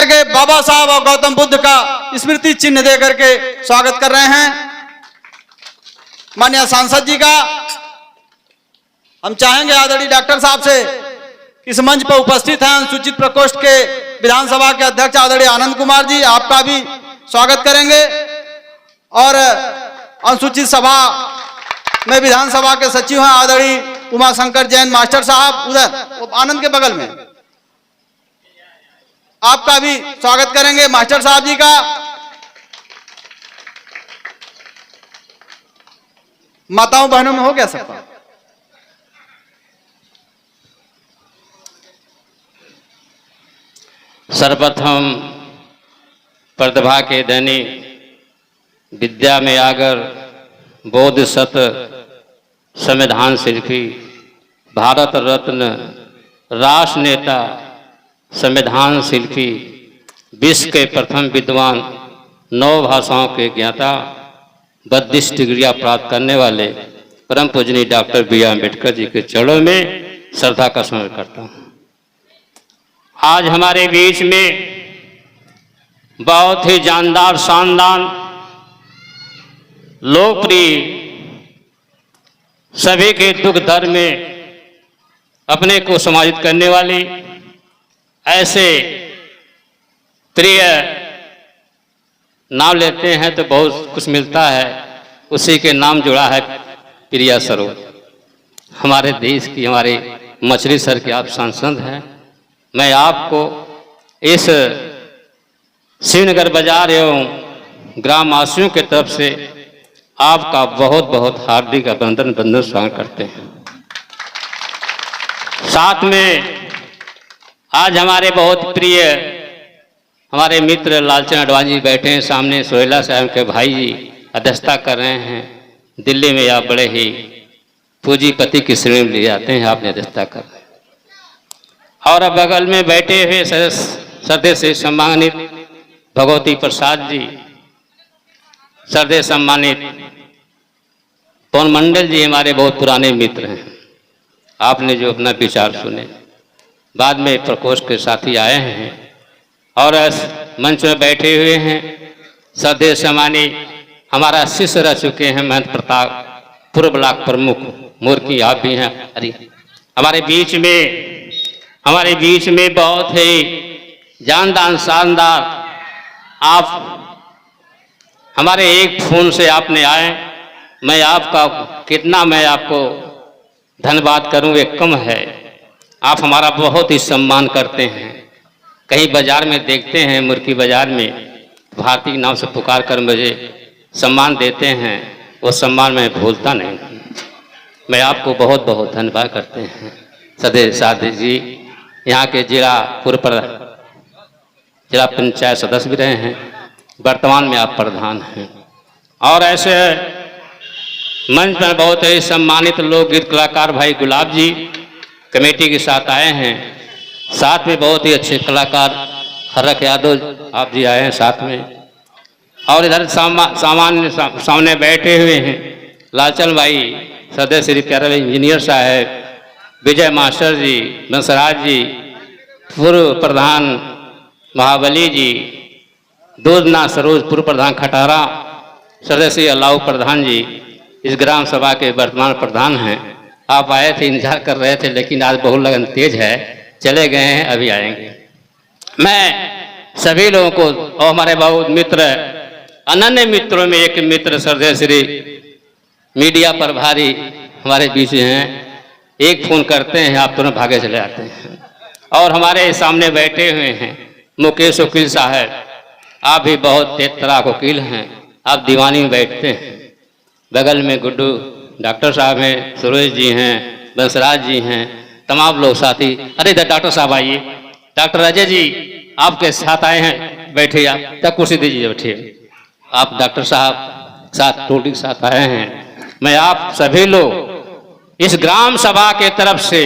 करके बाबा साहब और गौतम बुद्ध का स्मृति चिन्ह दे करके स्वागत कर रहे हैं माननीय सांसद जी का। हम चाहेंगे आदरणीय डॉक्टर साहब से इस मंच पर उपस्थित हैं अनुसूचित प्रकोष्ठ के विधानसभा के अध्यक्ष आदरणीय आनंद कुमार जी, आपका भी स्वागत करेंगे। और अनुसूचित सभा में विधानसभा के सचिव हैं आदरणीय उमाशंकर जैन मास्टर साहब, उधर आनंद के बगल में, आपका भी स्वागत करेंगे मास्टर साहब जी का। माताओं बहनों में हो गया सबका? सर्वप्रथम प्रतिभा के धनी, विद्या में आगर, बोधिसत्व, संविधान शिल्पी, भारत रत्न, राष्ट्र नेता, संविधान शिल्पी, विश्व के प्रथम विद्वान, 9 भाषाओं के ज्ञाता, 32 डिग्रियां प्राप्त करने वाले परम पूजनीय डॉक्टर B.R. अम्बेडकर जी के चरणों में श्रद्धा का समर्पण करता हूँ। आज हमारे बीच में बहुत ही जानदार, शानदार, लोकप्रिय, सभी के दुख दर्द में अपने को समाहित करने वाली ऐसे प्रिय नाम लेते हैं तो बहुत कुछ मिलता है, उसी के नाम जुड़ा है प्रिया सरोवर। हमारे देश की, हमारे मछली शहर के आप सांसद हैं। मैं आपको इस शिवनगर बाजार एवं ग्रामवासियों के तरफ से आपका बहुत बहुत हार्दिक अभिनंदन स्वागत करते हैं। साथ में आज हमारे बहुत प्रिय हमारे मित्र लालचंद अडवाणी जी बैठे हैं सामने, सोहेला साहब के भाई जी अध्यक्षता कर रहे हैं। दिल्ली में आप बड़े ही पूंजीपति की श्रेणी में ले जाते हैं, आपने अध्यक्षता कर रहे हैं। और अब बगल में बैठे हुए श्रद्धेय से सम्मानित भगवती प्रसाद जी, श्रद्धेय सम्मानित पवन मंडल जी हमारे बहुत पुराने मित्र हैं। आपने जो अपना विचार सुने, बाद में प्रकोष्ठ के साथी आए हैं और मंच में बैठे हुए हैं श्रद्धेय सम्मानित हमारा शिष्य रह चुके हैं महंत प्रताप, पूर्व ब्लॉक प्रमुख मूर्ति, आप भी हैं। अरे हमारे बीच में बहुत ही जानदार, शानदार, आप हमारे एक फोन से आपने आए, मैं आपका कितना मैं आपको धन्यवाद करूं, एक कम है। आप हमारा बहुत ही सम्मान करते हैं। कहीं बाजार में देखते हैं, मुर्गी बाजार में भारती के नाम से पुकार कर मुझे सम्मान देते हैं, वो सम्मान मैं भूलता नहीं। मैं आपको बहुत बहुत धन्यवाद करते हैं। सदैव साधी जी यहाँ के जिला पंचायत सदस्य भी रहे हैं, वर्तमान में आप प्रधान हैं। और ऐसे मंच पर बहुत ही सम्मानित लोकगीत कलाकार भाई गुलाब जी कमेटी के साथ आए हैं। साथ में बहुत ही अच्छे कलाकार हरक यादव आप जी आए हैं साथ में। और इधर सामने बैठे हुए हैं लालचंद भाई, सदस्य श्री प्यारे इंजीनियर साहब, विजय मास्टर जी, बंसराज जी, पूर्व प्रधान महाबली जी, दूधना सरोज पूर्व प्रधान खटारा, सदस्य अल्लाह प्रधान जी इस ग्राम सभा के वर्तमान प्रधान हैं। आप आए थे, इंतजार कर रहे थे, लेकिन आज बहुत लगन तेज है, चले गए हैं, अभी आएंगे। मैं सभी लोगों को और हमारे बहुत मित्र, अनन्य मित्रों में एक मित्र श्रद्धेय श्री मीडिया प्रभारी हमारे बीच हैं, एक फोन करते हैं आप तुरंत भागे चले आते हैं। और हमारे सामने बैठे हुए हैं मुकेश वकील साहब, आप भी बहुत तेज तराक वकील हैं, आप दीवानी में बैठते हैं। बगल में गुड्डू डॉक्टर साहब हैं, सुरेश जी हैं, बंसराज जी हैं, तमाम लोग साथी। अरे इधर डॉक्टर साहब आइए, डॉक्टर अजय जी आपके साथ आए हैं, बैठिए आप, तक कुर्सी दीजिए, बैठिए। आप डॉक्टर साहब साथ टोली के साथ आए हैं। मैं आप सभी लोग इस ग्राम सभा के तरफ से,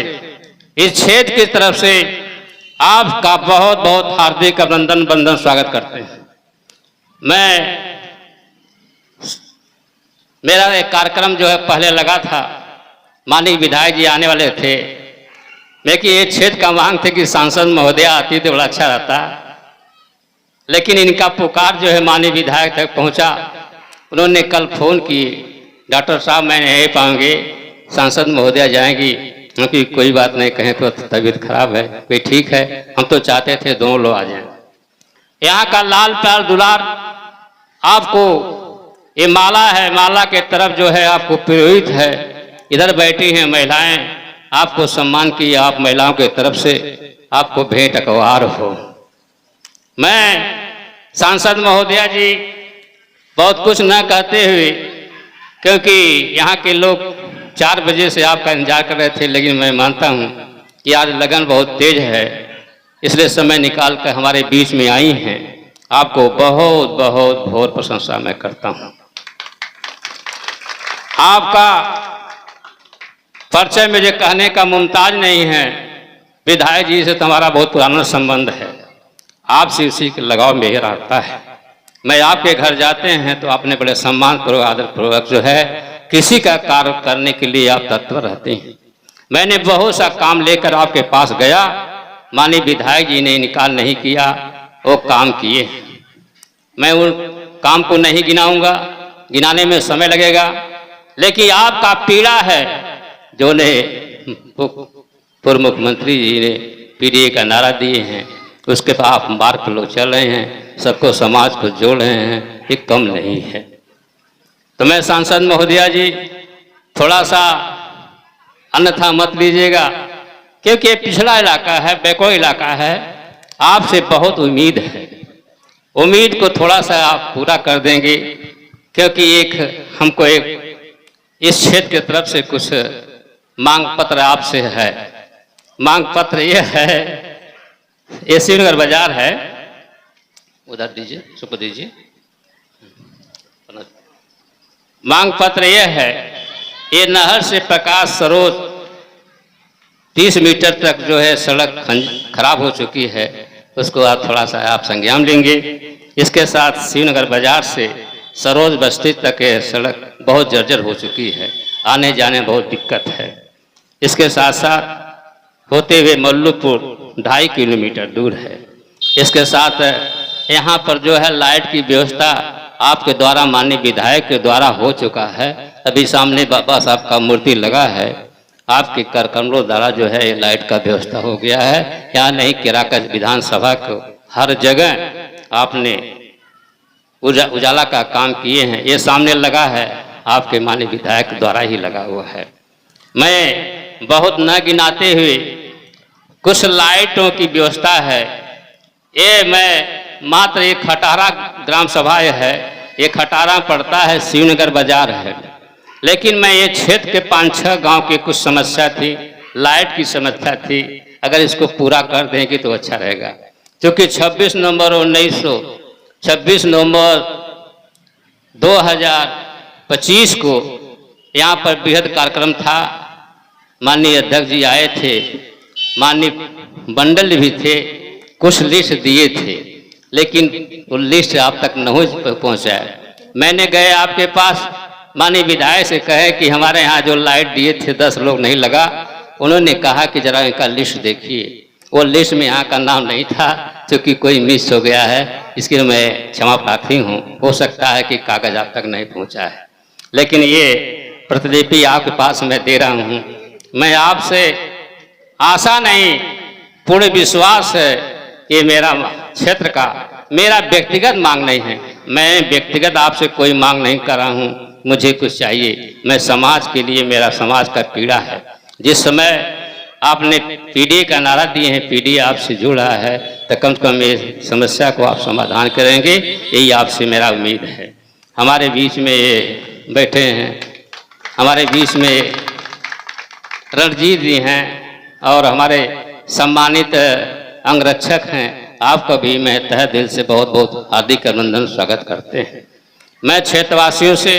इस क्षेत्र की तरफ से आपका बहुत बहुत हार्दिक अभिनंदन वंदन स्वागत करते हैं। मेरा एक कार्यक्रम जो है पहले लगा था, माननीय विधायक जी आने वाले थे, लेकिन ये क्षेत्र का मांग थे कि सांसद महोदय आती तो बड़ा अच्छा रहता। लेकिन इनका पुकार जो है माननीय विधायक तक पहुंचा। उन्होंने कल फोन किए, डॉक्टर साहब मैं नहीं पाऊंगी, सांसद महोदया जाएंगी। क्योंकि कोई बात नहीं, कहें तो तबीयत खराब है, कोई ठीक है, हम तो चाहते थे दोनों लोग आ जाएं। यहाँ का लाल प्यार दुलार आपको, ये माला है, माला के तरफ जो है आपको प्रेरित है। इधर बैठी हैं महिलाएं, आपको सम्मान की, आप महिलाओं के तरफ से आपको भेंट अखबार हो। मैं सांसद महोदया जी बहुत कुछ न कहते हुए, क्योंकि यहाँ के लोग 4 बजे से आपका इंतजार कर रहे थे, लेकिन मैं मानता हूँ कि आज लगन बहुत तेज है, इसलिए समय निकाल कर हमारे बीच में आई हैं। आपको बहुत बहुत बहुत प्रशंसा मैं करता हूँ। आपका परिचय मुझे कहने का मुमताज नहीं है, विधायक जी से तुम्हारा बहुत पुराना संबंध है, आपसे उसी के लगाव मेरा आता है। मैं आपके घर जाते हैं तो आपने बड़े सम्मान पूर्वक, आदर पूर्वक जो है किसी का कार्य करने के लिए आप तत्पर रहते हैं। मैंने बहुत सा काम लेकर आपके पास गया, माननीय विधायक जी ने इनकार नहीं किया, वो काम किए। मैं उन काम को नहीं गिनाऊंगा, गिनाने में समय लगेगा, लेकिन आपका पीड़ा है जो ने पूर्व मुख्यमंत्री जी ने पीडीए का नारा दिए हैं, उसके बाद आप मार्ग पर लोग चल रहे हैं, सबको समाज को जोड़ रहे हैं, ये कम नहीं है। तो मैं सांसद महोदया जी थोड़ा सा अन्यथा मत लीजिएगा, क्योंकि ये पिछड़ा इलाका है, बैकवर्ड इलाका है, आपसे बहुत उम्मीद है। उम्मीद को थोड़ा सा आप पूरा कर देंगे, क्योंकि हमको इस क्षेत्र की तरफ से कुछ मांग पत्र आपसे है। मांग पत्र ये है, ये शिवनगर बाजार है, उधर दीजिए, सुप दीजिए। मांग पत्र यह है, ये नहर से प्रकाश सरोज 30 मीटर तक जो है सड़क खराब हो चुकी है, उसको आप थोड़ा सा आप संज्ञान लेंगे। इसके साथ शिवनगर बाजार से सरोज बस्ती तक ये सड़क बहुत जर्जर हो चुकी है, आने जाने बहुत दिक्कत है। इसके साथ साथ होते हुए मल्लूपुर 2.5 किलोमीटर दूर है। इसके साथ यहाँ पर जो है लाइट की व्यवस्था आपके द्वारा, माननीय विधायक के द्वारा हो चुका है। अभी सामने बाबा साहब का मूर्ति लगा है, आपके करकमलों द्वारा जो है लाइट का व्यवस्था हो गया है। यहाँ नहीं, किराकत विधानसभा को हर जगह आपने उजाला का काम किए हैं। ये सामने लगा है, आपके माननीय विधायक द्वारा ही लगा हुआ है। मैं बहुत न गिनाते हुए कुछ लाइटों की व्यवस्था है। ये मैं मात्र एक खटारा ग्राम सभा है, ये खटारा पड़ता है, शिवनगर बाजार है, लेकिन मैं ये क्षेत्र के 5-6 गांव की कुछ समस्या थी, लाइट की समस्या थी, अगर इसको पूरा कर देंगे तो अच्छा रहेगा। क्योंकि 26 नवंबर 2025 को यहाँ पर बृहद कार्यक्रम था। माननीय अध्यक्ष जी आए थे, माननीय मंडल भी थे, कुछ लिस्ट दिए थे, लेकिन वो लिस्ट आप तक नहीं पहुँचा। मैंने गए आपके पास, माननीय विधायक से कहे कि हमारे यहाँ जो लाइट दिए थे 10 लोग नहीं लगा। उन्होंने कहा कि जरा इनका लिस्ट देखिए, वो लिस्ट में यहाँ का नाम नहीं था, क्योंकि कोई मिस हो गया है, इसके लिए मैं क्षमा प्रार्थी हूँ। हो सकता है कि कागज आप तक नहीं पहुँचा है, लेकिन ये प्रतिलिपि आपके पास मैं दे रहा हूँ। मैं आपसे आशा नहीं, पूर्ण विश्वास है कि मेरा क्षेत्र का, मेरा व्यक्तिगत मांग नहीं है, मैं व्यक्तिगत आपसे कोई मांग नहीं कर रहा हूँ। मुझे कुछ चाहिए, मैं समाज के लिए, मेरा समाज का पीड़ा है। जिस समय आपने पीडीए का नारा दिए हैं, पीडीए आपसे जुड़ा है, तो कम से कम ये समस्या को आप समाधान करेंगे, यही आपसे मेरा उम्मीद है। हमारे बीच में ये बैठे हैं, हमारे बीच में रणजीत जी हैं और हमारे सम्मानित अंगरक्षक हैं। आपका भी मैं तहे दिल से बहुत बहुत हार्दिक अभिनंदन स्वागत करते हैं। मैं क्षेत्रवासियों से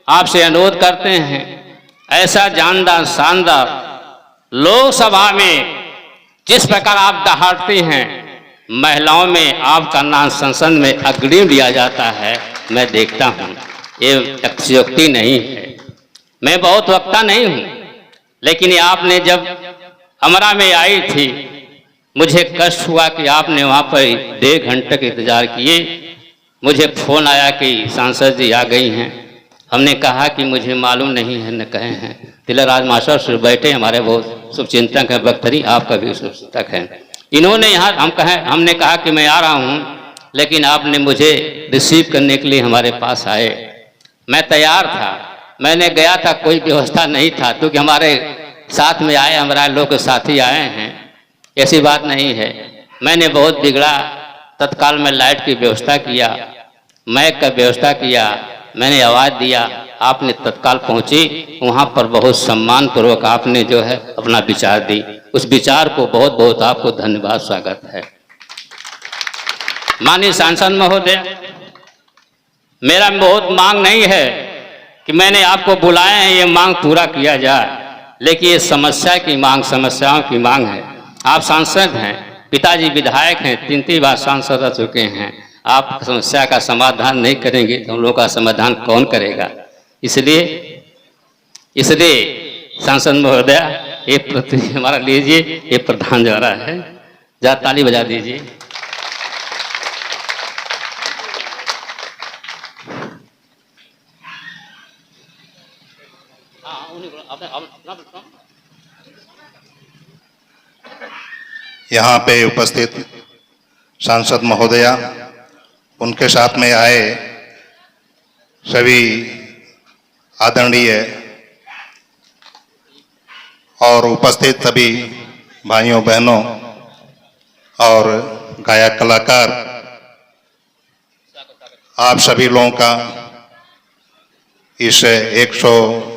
आपसे अनुरोध करते हैं, ऐसा जानदार शानदार लोकसभा में जिस प्रकार आप दहाड़ते हैं, महिलाओं में आपका नाम संसद में अग्रिम लिया जाता है, मैं देखता हूँ, ये अतिशयोक्ति नहीं है। मैं बहुत वक्ता नहीं हूँ, लेकिन आपने जब अमरा में आई थी मुझे कष्ट हुआ कि आपने वहाँ पर 1.5 घंटे का इंतज़ार किए। मुझे फ़ोन आया कि सांसद जी आ गई हैं। हमने कहा कि मुझे मालूम नहीं है, न कहे हैं। तिलकराज मास्टर से बैठे, हमारे बहुत शुभचिंतक हैं, बख्तरी आपका भी शुभचिंतक है। इन्होंने यहाँ हमने कहा कि मैं आ रहा हूँ, लेकिन आपने मुझे रिसीव करने के लिए हमारे पास आए। मैं तैयार था, मैंने गया था, कोई व्यवस्था नहीं था, क्योंकि हमारे साथ में आए, हमारे लोग साथी आए हैं, ऐसी बात नहीं है। मैंने बहुत बिगड़ा, तत्काल में लाइट की व्यवस्था किया, माइक का व्यवस्था किया, मैंने आवाज़ दिया, आपने तत्काल पहुंची। वहाँ पर बहुत सम्मान पूर्वक आपने जो है अपना विचार दी। उस विचार को बहुत बहुत आपको धन्यवाद, स्वागत है। माननीय सांसद महोदय, मेरा बहुत मांग नहीं है कि मैंने आपको बुलाया है ये मांग पूरा किया जाए, लेकिन ये समस्या की मांग, समस्याओं की मांग है। आप सांसद हैं, पिताजी विधायक हैं, 3 बार सांसद रह चुके हैं। आप समस्या का समाधान नहीं करेंगे तो हम लोगों का समाधान कौन करेगा? इसलिए सांसद महोदय, ये पृथ्वी हमारा लीजिए, ये प्रधान जा रहा है, जा ताली बजा दीजिए। यहाँ पे उपस्थित सांसद महोदया, उनके साथ में आए सभी आदरणीय और उपस्थित सभी भाइयों बहनों और गायक कलाकार, आप सभी लोगों का इस 100